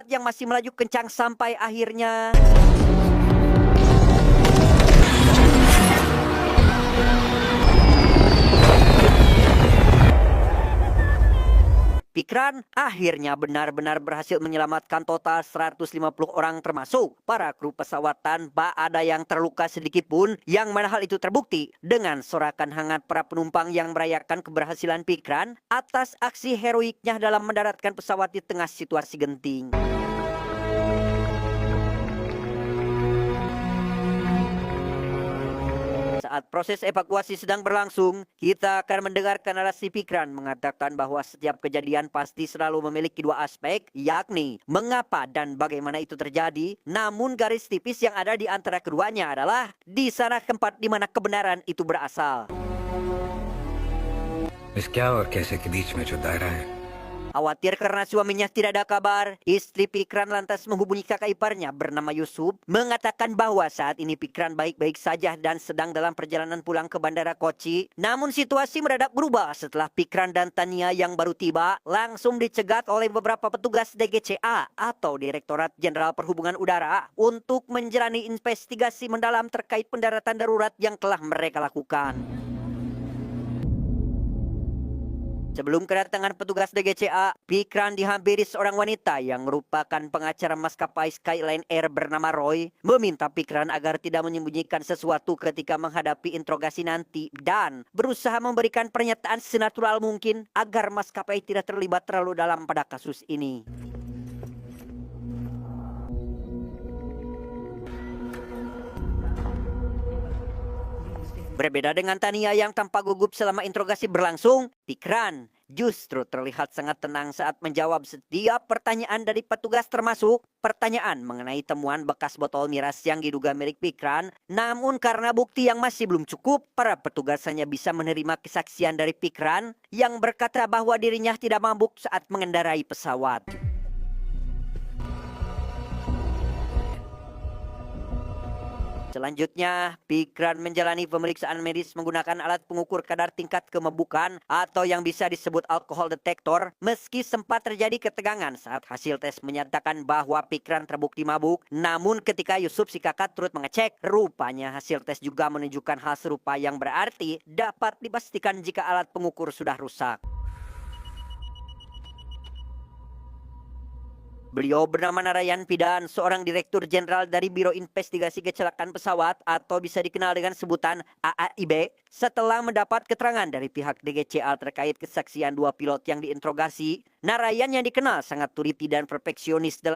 pesawat yang masih melaju kencang sampai akhirnya Pikran akhirnya benar-benar berhasil menyelamatkan total 150 orang termasuk para kru pesawat tanpa ada yang terluka sedikit pun, yang mana hal itu terbukti dengan sorakan hangat para penumpang yang merayakan keberhasilan Pikran atas aksi heroiknya dalam mendaratkan pesawat di tengah situasi genting. Saat proses evakuasi sedang berlangsung, kita akan mendengarkan narasi Pikran mengatakan bahwa setiap kejadian pasti selalu memiliki dua aspek, yakni mengapa dan bagaimana itu terjadi. Namun garis tipis yang ada di antara keduanya adalah di sana tempat di mana kebenaran itu berasal. इस क्या और कैसे के बीच में जो दायरा है Khawatir karena suaminya tidak ada kabar, istri Pikran lantas menghubungi kakak iparnya bernama Yusuf, mengatakan bahwa saat ini Pikran baik-baik saja dan sedang dalam perjalanan pulang ke Bandara Kochi. Namun situasi mendadak berubah setelah Pikran dan Tania yang baru tiba langsung dicegat oleh beberapa petugas DGCA atau Direktorat Jenderal Perhubungan Udara untuk menjalani investigasi mendalam terkait pendaratan darurat yang telah mereka lakukan. Sebelum kedatangan petugas DGCA, Pikran dihampiri seorang wanita yang merupakan pengacara maskapai Skyline Air bernama Roy, meminta Pikran agar tidak menyembunyikan sesuatu ketika menghadapi interogasi nanti dan berusaha memberikan pernyataan senatural mungkin agar maskapai tidak terlibat terlalu dalam pada kasus ini. Berbeda dengan Tania yang tampak gugup selama interogasi berlangsung, Pikran justru terlihat sangat tenang saat menjawab setiap pertanyaan dari petugas, termasuk pertanyaan mengenai temuan bekas botol miras yang diduga milik Pikran. Namun karena bukti yang masih belum cukup, para petugas hanya bisa menerima kesaksian dari Pikran yang berkata bahwa dirinya tidak mabuk saat mengendarai pesawat. Selanjutnya, Pikran menjalani pemeriksaan medis menggunakan alat pengukur kadar tingkat kemabukan atau yang bisa disebut alkohol detektor, meski sempat terjadi ketegangan saat hasil tes menyatakan bahwa Pikran terbukti mabuk. Namun ketika Yusuf si kakak turut mengecek, rupanya hasil tes juga menunjukkan hal serupa, yang berarti dapat dipastikan jika alat pengukur sudah rusak. Beliau bernama Narayan Pidan, seorang direktur jenderal dari Biro Investigasi Kecelakaan Pesawat atau bisa dikenal dengan sebutan AAIB. Setelah mendapat keterangan dari pihak DGCA terkait kesaksian dua pilot yang diinterogasi, Narayan yang dikenal sangat teliti dan perfeksionis dalam